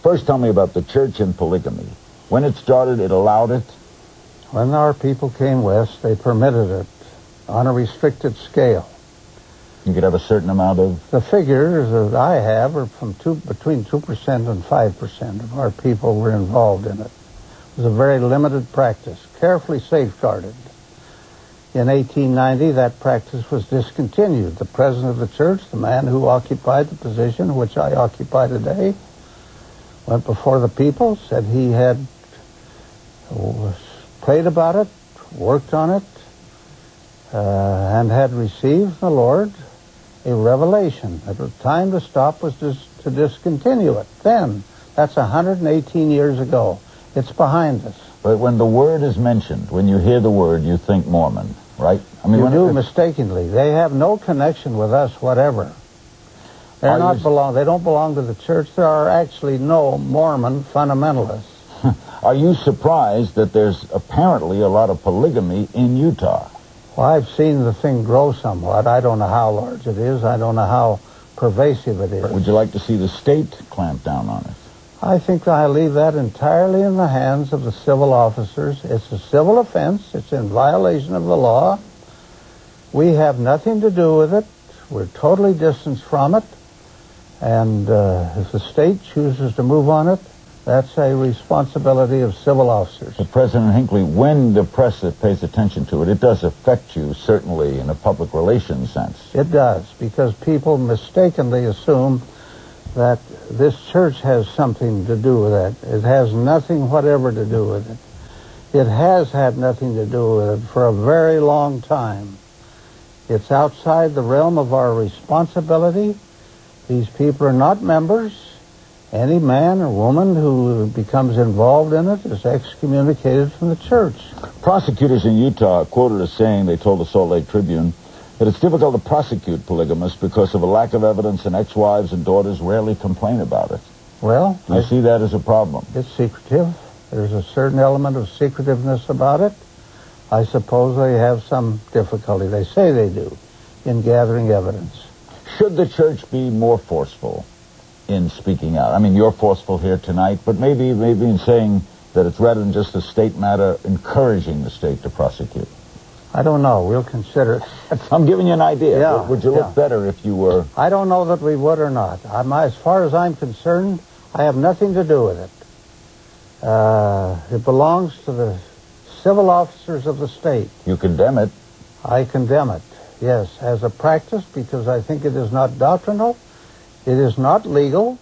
First, tell me about the church and polygamy. When it started, it allowed it? When our people came west, they permitted it on a restricted scale. You could have a certain amount of... The figures that I have are from between 2% and 5% of our people were involved in it. It was a very limited practice, carefully safeguarded. In 1890, that practice was discontinued. The president of the church, the man who occupied the position which I occupy today, went before the people, said he had prayed about it, worked on it, and had received from the Lord a revelation that the time to stop was to discontinue it. Then, that's 118 years ago. It's behind us. But when the word is mentioned, when you hear the word, you think Mormon, right? I mean, you do mistakenly. They have no connection with us whatever. They don't belong to the church. There are actually no Mormon fundamentalists. Are you surprised that there's apparently a lot of polygamy in Utah? Well, I've seen the thing grow somewhat. I don't know how large it is. I don't know how pervasive it is. Would you like to see the state clamp down on it? I think I leave that entirely in the hands of the civil officers. It's a civil offense. It's in violation of the law. We have nothing to do with it. We're totally distanced from it. And if the state chooses to move on it, that's a responsibility of civil officers. But President Hinckley, when the press pays attention to it, it does affect you, certainly, in a public relations sense. It does, because people mistakenly assume that this church has something to do with it. It has nothing whatever to do with it. It has had nothing to do with it for a very long time. It's outside the realm of our responsibility. These people are not members. Any man or woman who becomes involved in it is excommunicated from the church. Prosecutors in Utah quoted as saying, they told the Salt Lake Tribune, that it's difficult to prosecute polygamists because of a lack of evidence, and ex-wives and daughters rarely complain about it. Well, do you see that as a problem? It's secretive. There's a certain element of secretiveness about it. I suppose they have some difficulty, they say they do, in gathering evidence. Should the church be more forceful in speaking out? I mean, you're forceful here tonight, but maybe in saying that it's rather than just a state matter, encouraging the state to prosecute. I don't know. We'll consider it. I'm giving you an idea. Yeah, would you look better if you were... I don't know that we would or not. As far as I'm concerned, I have nothing to do with it. It belongs to the civil officers of the state. You condemn it? I condemn it, yes, as a practice, because I think it is not doctrinal, it is not legal,